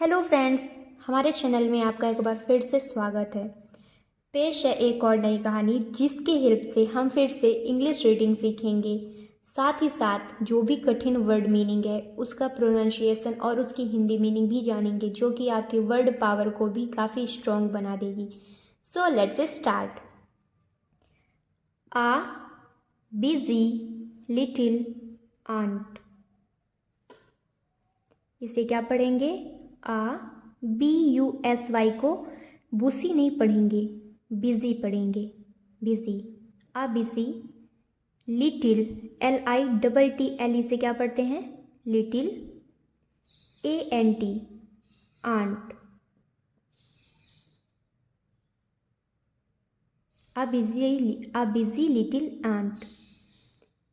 Hello friends, हमारे channel में आपका एक बार फिर से स्वागत है। पेश है एक और नई कहानी जिसकी हेल्प से हम फिर से इंग्लिश रीडिंग सीखेंगे। साथ ही साथ जो भी कठिन वर्ड मीनिंग है उसका प्रोनाउंसिएशन और उसकी हिंदी मीनिंग भी जानेंगे, जो कि आपके वर्ड पावर को भी काफ़ी स्ट्रॉन्ग बना देगी। So let's start. A busy little ant. इसे क्या पढ़ेंगे? BUSY को बुसी नहीं पढ़ेंगे, बिजी पढ़ेंगे। Busy, a busy. Little, LITTLE से क्या पढ़ते हैं? Little. ANT, ant. A busy little ant.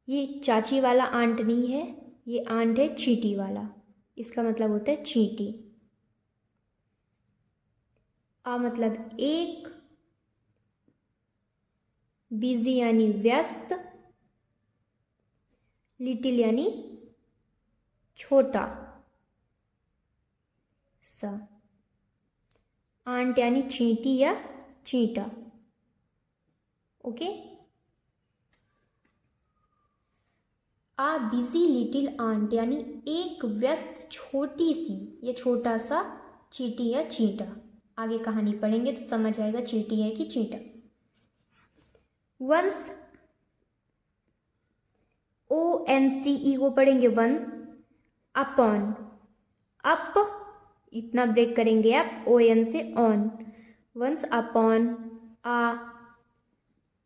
ये चाची वाला आंट नहीं है, ये आंट है चींटी वाला। इसका मतलब होता है चींटी। आ मतलब एक, बिजी यानी व्यस्त, लिटिल यानी छोटा सा, आंट यानी चींटी या चींटा। ओके। आ बिजी लिटिल आंट यानी एक व्यस्त छोटी सी या छोटा सा चींटी या चींटा। आगे कहानी पढ़ेंगे तो समझ आएगा चींटी है कि चींटा। वंस, ONCE को पढ़ेंगे वंस। अपॉन, अप इतना ब्रेक करेंगे आप, ON से on. Once upon a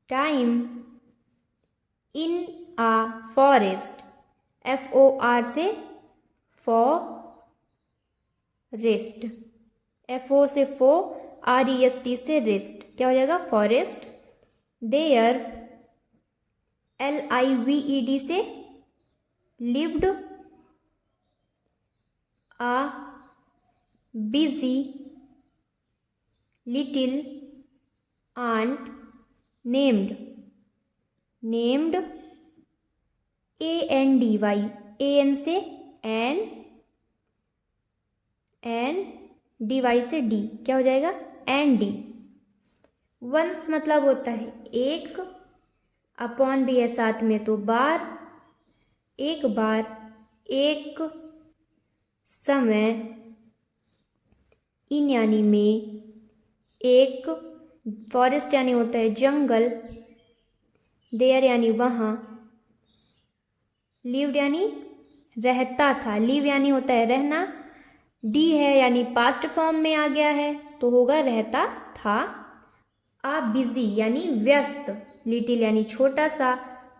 time in a forest, FOR से फॉरेस्ट, FO से REST से रेस्ट, क्या हो जाएगा? फॉरेस्ट। देयर, LIVED से lived. A busy little ant named, named ANDY, AN से एन, DY से डी, क्या हो जाएगा? एंडी। वंस मतलब होता है एक, अपॉन भी है साथ में तो बार, एक बार, एक समय, इन यानी में, एक, फॉरेस्ट यानी होता है जंगल, देयर यानी वहाँ, लिव्ड यानी रहता था, लिव यानी होता है रहना, डी है यानी पास्ट फॉर्म में आ गया है तो होगा रहता था। आ बिजी यानी व्यस्त, लिटिल यानी छोटा सा,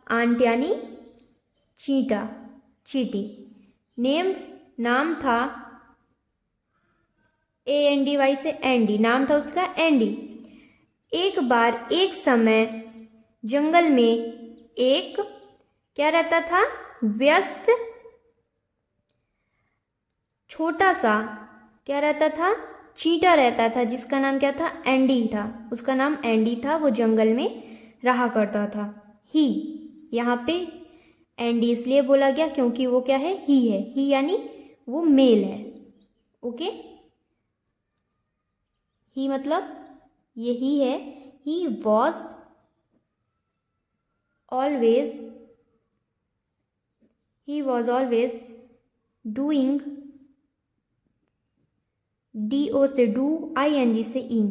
आंट यानी चींटा, चींटी। नेम नाम था, ANDY से एंडी, नाम था उसका एंडी। एक बार एक समय जंगल में एक क्या रहता था? व्यस्त छोटा सा क्या रहता था? चींटा रहता था, जिसका नाम क्या था? एंडी था। उसका नाम एंडी था, वो जंगल में रहा करता था। ही, यहाँ पे एंडी इसलिए बोला गया क्योंकि वो क्या है? ही है। ही यानी वो मेल है। ओके। ही मतलब ये ही है। He was always, he was always doing, DO से डू, ING से इन,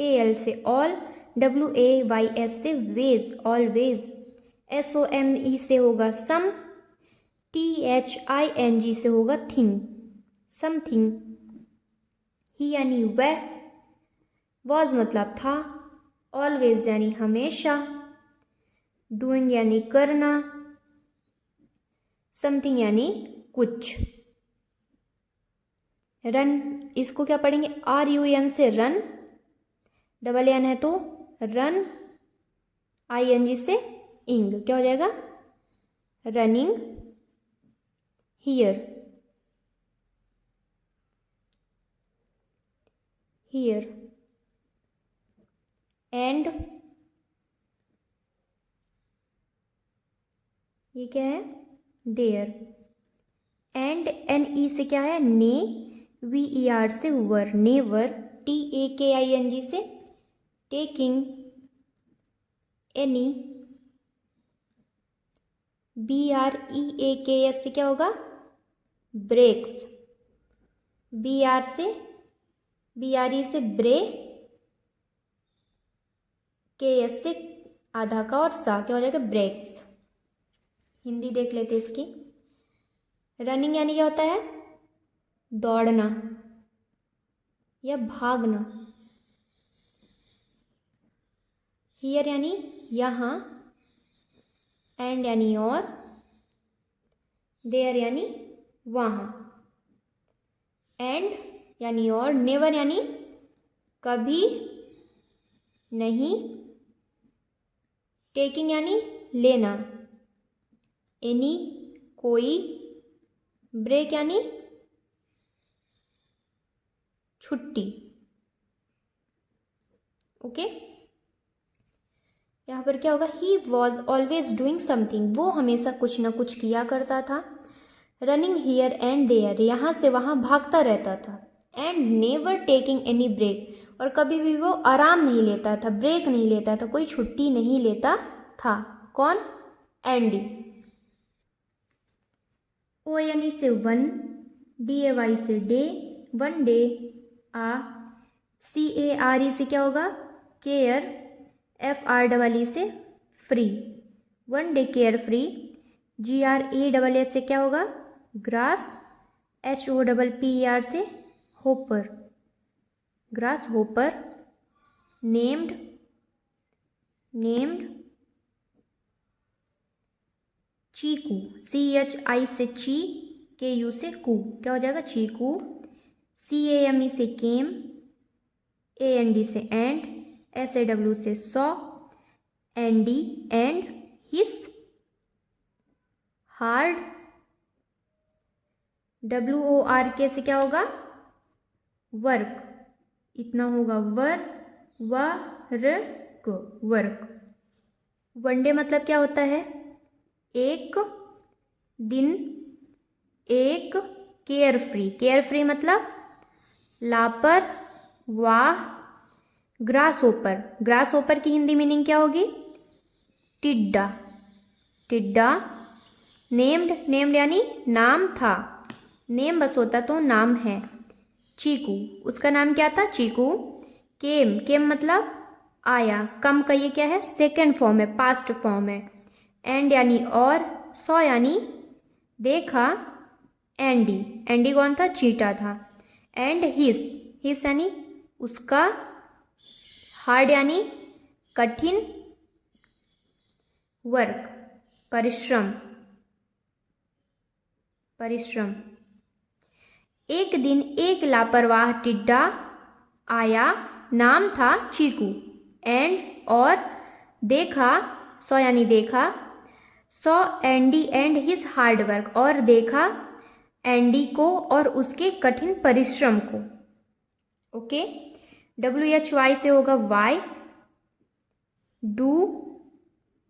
AL से ऑल, WAYS से वेज, ऑलवेज, SOME से होगा सम, THING से होगा थिंग, समथिंग। ही यानी वह, वॉज मतलब था, ऑलवेज यानी हमेशा, डूइंग यानी करना, समथिंग यानी कुछ। रन, इसको क्या पढ़ेंगे? RUN से रन, डबल एन है तो रन, ING से इंग, क्या हो जाएगा? रनिंग। Here, here. एंड, ये क्या है? देयर। एंड NE से क्या है? ने, VER से वर, नेवर, TAKING से टेकिंग, एनी, BREAKS से क्या होगा, ब्रेक्स, BRE से ब्रे, KS से आधा का और सा क्या हो जाएगा, ब्रेक्स। हिंदी देख लेते इसकी। रनिंग यानी क्या होता है, दौड़ना या भागना। हियर यानी यहाँ, एंड यानी और, देयर यानी वहाँ। एंड यानी और, नेवर यानी कभी नहीं, टेकिंग यानी लेना, एनी कोई, ब्रेक यानी छुट्टी। ओके, यहाँ पर क्या होगा, he was always doing something, वो हमेशा कुछ ना कुछ किया करता था। रनिंग हियर एंड देयर, यहाँ से वहाँ भागता रहता था। And never taking any break, और कभी भी वो आराम नहीं लेता था, ब्रेक नहीं लेता था, कोई छुट्टी नहीं लेता था। कौन, एंडी। ओ यानी से वन, DAY से डे, वन डे, CARE से क्या होगा, केयर, FREE से free, one day care free. GRASS से क्या होगा, ग्रास, HOPPER से होपर, ग्रास होपर। नेम्ड, चीकू, CHI से ची, KU से कू, क्या हो जाएगा, चीकू। CAME से केम, AND से एंड, SAW से saw, ND and, his, hard, WORK से क्या होगा, वर्क, इतना होगा, वर्क। वनडे मतलब क्या होता है, एक दिन, एक, केयर फ्री मतलब लापरवाह। ग्रास ओपर की हिंदी मीनिंग क्या होगी, टिड्डा। नेम्ड यानी नाम था, नेम बस होता तो नाम है। चीकू, उसका नाम क्या था, चीकू। केम मतलब आया, कम का ये क्या है, सेकेंड फॉर्म है, पास्ट फॉर्म है। एंड यानी और, सॉ यानी देखा, एंडी कौन था, चीटा था। एंड हिस यानी उसका, हार्ड यानी कठिन, वर्क परिश्रम। एक दिन एक लापरवाह टिड्डा आया, नाम था चीकू। एंड और, देखा, सॉ यानी देखा, saw Andy and his hard work, और देखा एंडी को और उसके कठिन परिश्रम को। ओके, WHY से होगा why, do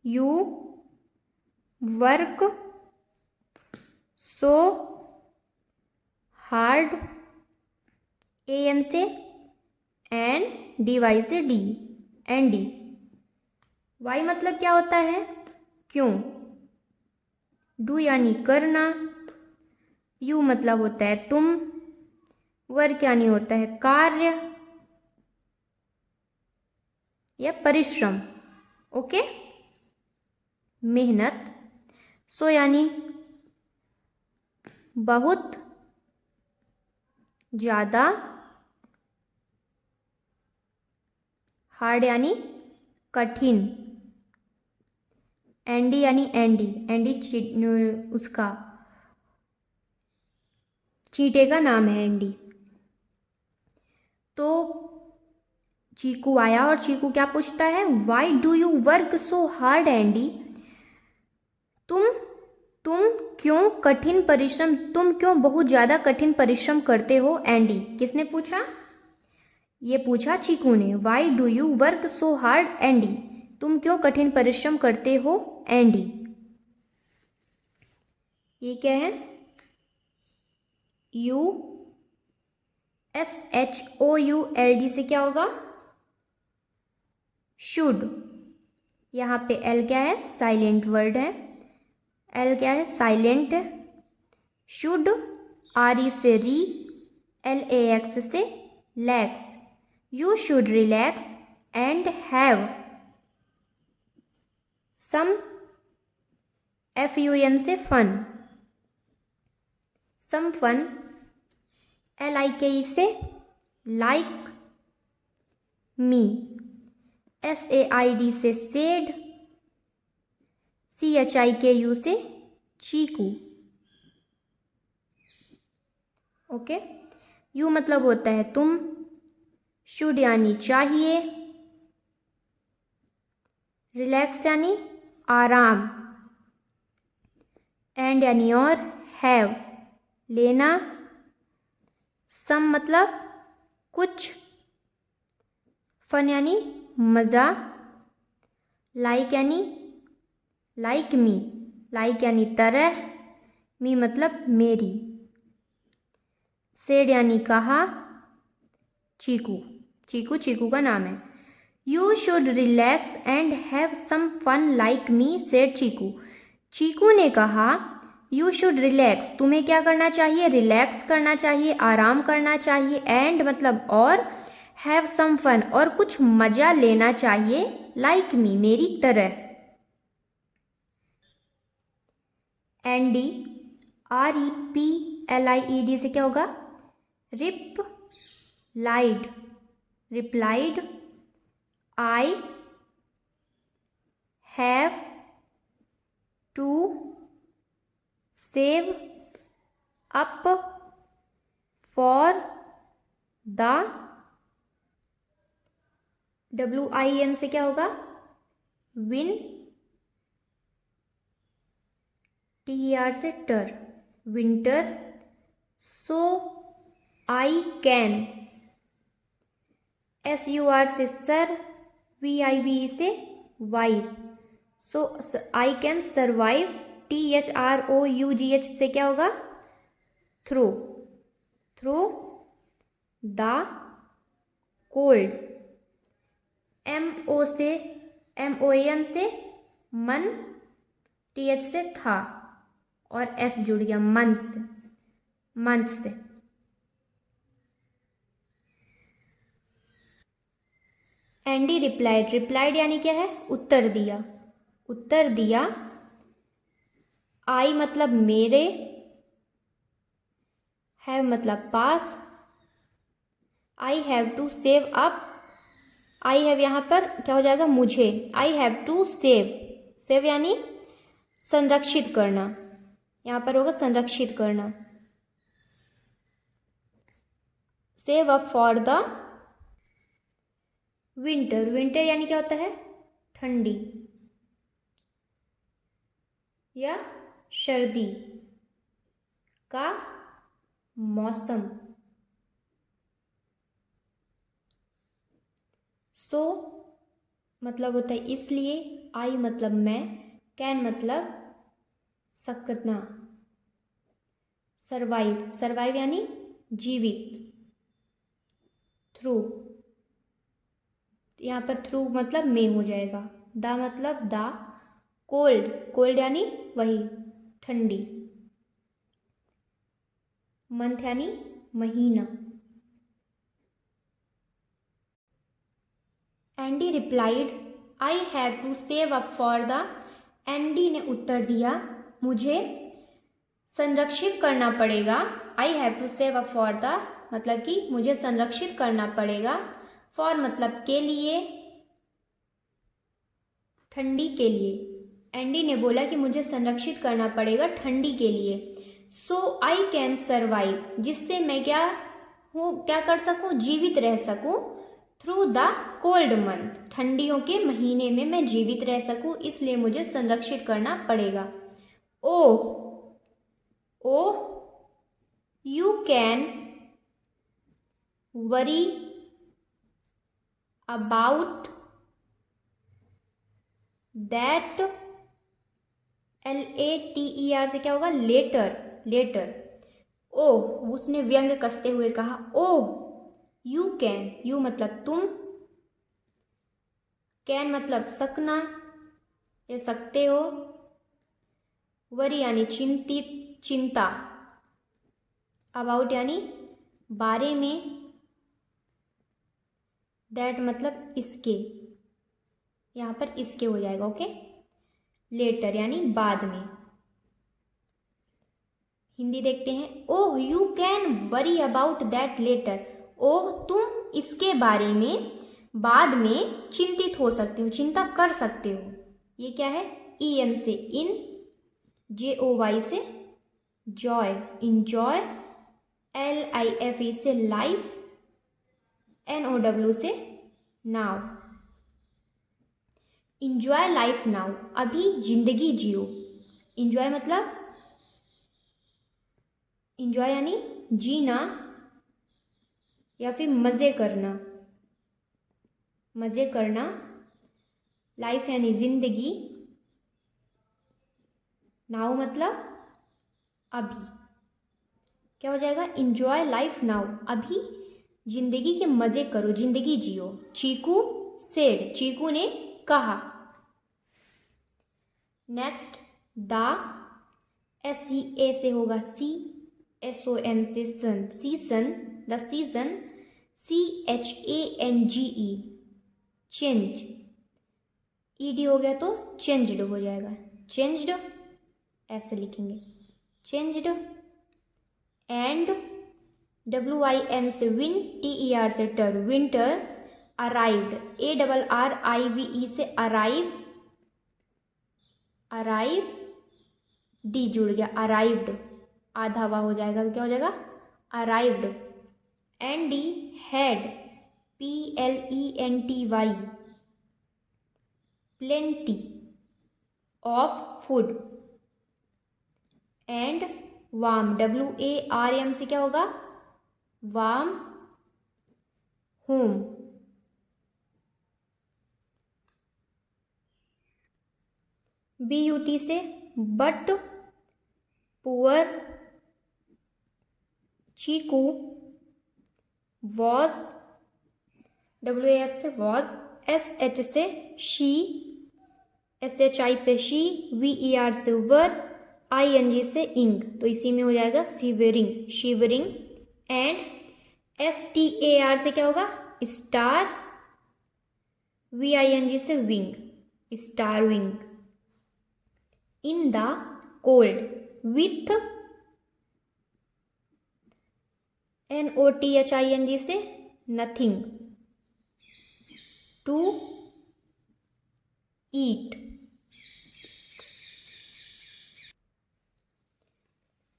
you work so hard, AN से एंड, DY से डी, एंडी। वाई मतलब क्या होता है, क्यों। डू यानी करना, यू मतलब होता है तुम, वर्क यानी होता है कार्य या परिश्रम। ओके, मेहनत। सो यानी बहुत ज़्यादा, हार्ड यानी कठिन, एंडी यानी एंडी उसका चींटे का नाम है एंडी। तो चीकू आया और चीकू क्या पूछता है, Y do you work so hard Andy, तुम क्यों बहुत ज़्यादा कठिन परिश्रम करते हो एंडी। किसने पूछा, ये पूछा चीकू ने। Y do you work so hard Andy, तुम क्यों कठिन परिश्रम करते हो एंडी। ये क्या है, यू SHOULD से क्या होगा? शुड। यहाँ पे एल क्या है? साइलेंट वर्ड है। एल क्या है? साइलेंट है। शुड, RE से री, LAX से lax. You should relax and have some, FUN से फन, सम फन। LIKE से लाइक मी, SAID से सेड, CHIKU से चीकू। ओके, यू मतलब होता है तुम, शुड यानी चाहिए, रिलैक्स यानी आराम, एंड यानी और, हैव लेना, सम मतलब कुछ, फन यानी मज़ा, लाइक यानी लाइक मी, लाइक यानी तरह, मी मतलब मेरी, सेड यानी कहा, चीकू, चीकू चीकू का नाम है। You should relax and have some fun like me said Cheeku. Cheeku ने कहा यू शुड रिलैक्स, तुम्हें क्या करना चाहिए? रिलैक्स करना चाहिए, आराम करना चाहिए, एंड मतलब और, हैव सम फन और कुछ मजा लेना चाहिए, लाइक मी मेरी तरह। एंडी, REPLIED से क्या होगा? रिप लाइड, replied, I have to save up for the, WIN से क्या होगा? विन, TER से टर, winter. So I can, SUR से सर, VIVE से वाइव। So I can survive, THROUGH से क्या होगा? Through, through the cold. MO से MOAN से मन, TH से था और S जुड़ गया मंथ, मंथ से। एंडी रिप्लाइड, रिप्लाइड यानी क्या है? उत्तर दिया, उत्तर दिया। आई मतलब मेरे, हैव मतलब पास, I have to save up, I have यहाँ पर क्या हो जाएगा? मुझे, I have to save, save यानी संरक्षित करना, यहाँ पर होगा संरक्षित करना। Save up for the winter, winter यानी क्या होता है? ठंडी या सर्दी का मौसम। सो मतलब होता है इसलिए, आई मतलब मैं, कैन मतलब सकना, सर्वाइव, सर्वाइव यानी जीवित, थ्रू, यहाँ पर थ्रू मतलब में हो जाएगा, द मतलब द, कोल्ड, कोल्ड यानी वही ठंडी, मंथ यानी महीना। Andy replied I have to save up for the, Andy ने उत्तर दिया मुझे संरक्षित करना पड़ेगा, I have to save up for the मतलब कि मुझे संरक्षित करना पड़ेगा, फॉर मतलब के लिए, ठंडी के लिए। एंडी ने बोला कि मुझे संरक्षित करना पड़ेगा ठंडी के लिए। सो आई कैन सर्वाइव, जिससे मैं क्या कर सकूं? जीवित रह सकूं, थ्रू द कोल्ड मंथ, ठंडियों के महीने में मैं जीवित रह सकूं, इसलिए मुझे संरक्षित करना पड़ेगा। Oh you can worry about that, LATER से क्या होगा? Letter, letter. ओह, उसने व्यंग कसते हुए कहा, ओह यू कैन, यू मतलब तुम, कैन मतलब सकना या सकते हो, वरी यानी चिंतित, चिंता, अबाउट यानी बारे में, दैट मतलब इसके, यहाँ पर इसके हो जाएगा। ओके, लेटर यानी बाद में। हिंदी देखते हैं। Oh you can worry about that later, oh तुम इसके बारे में बाद में चिंतित हो सकते हो, चिंता कर सकते हो। ये क्या है? EN से इन, JOY से जॉय, इंजॉय, LIFE से लाइफ, NOW से नाउ। इंजॉय लाइफ नाउ, अभी जिंदगी जियो। इंजॉय मतलब, इंजॉय यानी जीना या फिर मज़े करना, मज़े करना। लाइफ यानी जिंदगी, नाउ मतलब अभी। क्या हो जाएगा? इंजॉय लाइफ नाउ, अभी जिंदगी के मज़े करो, जिंदगी जियो। चीकू सेड, चीकू ने कहा। नेक्स्ट द, SEA से होगा सी, SON से son, season, the season, CHANGE, change. ED हो गया तो चेंज्ड हो जाएगा, चेंज्ड ऐसे लिखेंगे, चेंज्ड। एंड WIN से विन, TER से टर, विंटर। अराइव्ड, ARRIVE से अराइव, अराइव, डी जुड़ गया, अराइव्ड, आधा हुआ हो जाएगा तो क्या हो जाएगा? Arrived. ND had, PLENTY, plenty of food. And warm, WARM से क्या होगा? Warm, home. BUT से but, poor, Chiku, was, WAS से वॉज, SH से शी, SHI से शी, VER से वर, ING से इंग, तो इसी में हो जाएगा शिवरिंग, शिवरिंग। एंड STAR से क्या होगा? स्टार, VING से wing, star wing. In the cold, with, NOTHING से नथिंग, टू ईट।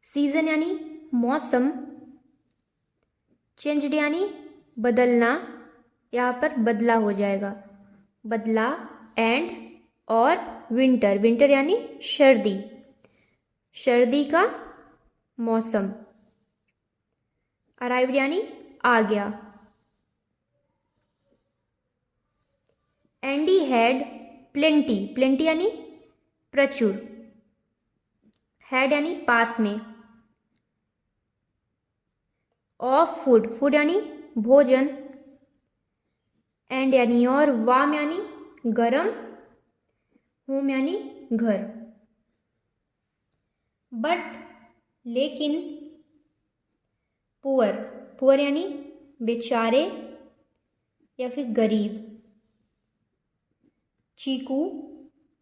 सीजन यानी मौसम, चेंज्ड यानी बदलना, यहाँ पर बदला हो जाएगा, बदला। एंड और विंटर, विंटर यानी सर्दी, सर्दी का मौसम। अराइव्ड यानी आ गया। एंडी हैड प्लेंटी, प्लेंटी यानी प्रचुर, हैड यानी पास में, ऑफ फूड, फूड यानी भोजन। एंड यानी और, वार्म यानी गरम, होम यानी घर। बट लेकिन, पुअर, पुअर यानी बेचारे या फिर गरीब। चीकू,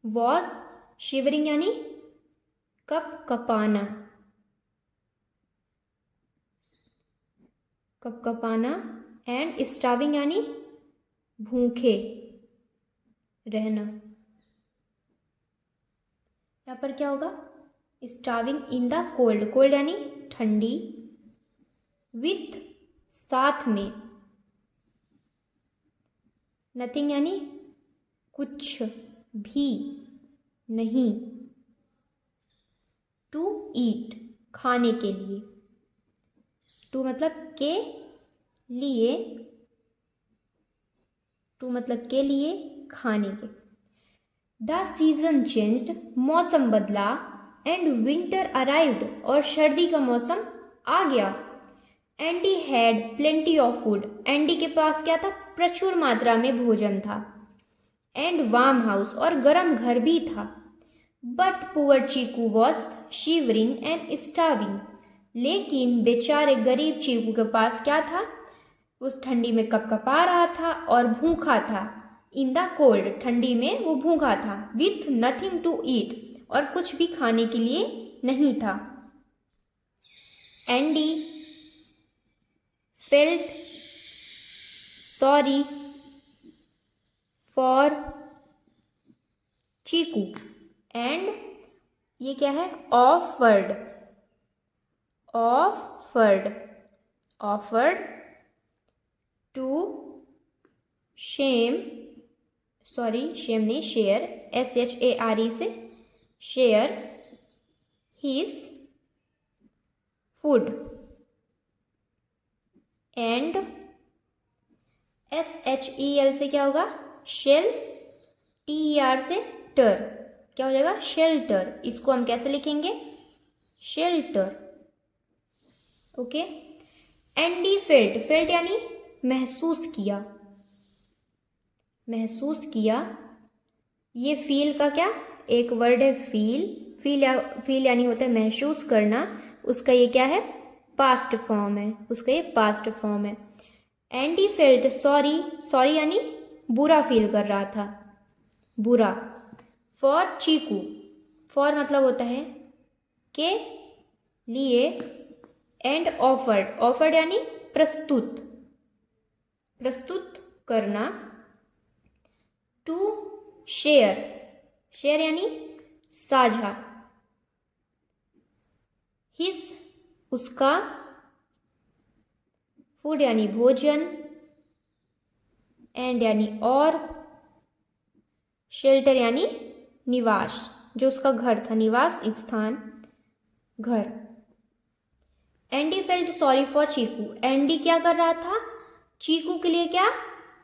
वॉज, शिवरिंग यानी कप कपाना, कप कपाना। एंड स्टार्विंग यानी भूखे रहना। यहाँ पर क्या होगा? Starving in the cold, cold यानी ठंडी, विथ साथ में, नथिंग यानी कुछ भी नहीं, टू ईट खाने के लिए, टू मतलब के लिए, टू मतलब के लिए, खाने के। द सीजन चेंज्ड, मौसम बदला। एंड विंटर अराइव्ड, और सर्दी का मौसम आ गया। Andy had plenty of food, Andy के पास क्या था, प्रचुर मात्रा में भोजन था। एंड वार्म हाउस, और गर्म घर भी था। But poor Chiku was shivering and starving, लेकिन बेचारे गरीब चीकू के पास क्या था, उस ठंडी में कपकपा रहा था और भूखा था। इन द कोल्ड, ठंडी में वो भूखा था। विथ नथिंग टू ईट, और कुछ भी खाने के लिए नहीं था। Andy felt sorry for Chiku, and ये क्या है, ऑफर्ड टू शेयर, SHARE से share his food, and SHEL से क्या होगा, शेल, TER से टर, क्या हो जाएगा, शेल्टर। इसको हम कैसे लिखेंगे, शेल्टर। ओके। एंडी फेल्ट यानी महसूस किया। ये फील का क्या, एक वर्ड है फील यानी होता है महसूस करना। उसका ये क्या है, पास्ट फॉर्म है। एंडी फेल्ट सॉरी यानी बुरा फील कर रहा था, बुरा। फॉर चीकू, फॉर मतलब होता है के लिए। एंड ऑफर्ड यानी प्रस्तुत करना। टू शेयर यानी साझा। हिज उसका, फूड यानी भोजन, एंड यानी और, शेल्टर यानी निवास, जो उसका घर था, निवास स्थान, घर। Andy felt sorry for Chiku, Andy क्या कर रहा था, चीकू के लिए क्या,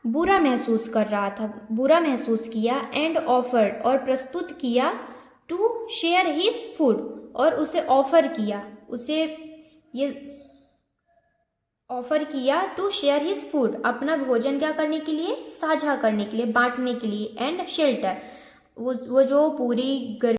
बुरा महसूस किया। एंड ऑफर्ड, और प्रस्तुत किया। टू शेयर हिज फूड, और उसे ऑफर किया टू शेयर हिज फूड, अपना भोजन क्या करने के लिए, साझा करने के लिए, बांटने के लिए। एंड शेल्टर, वो जो पूरी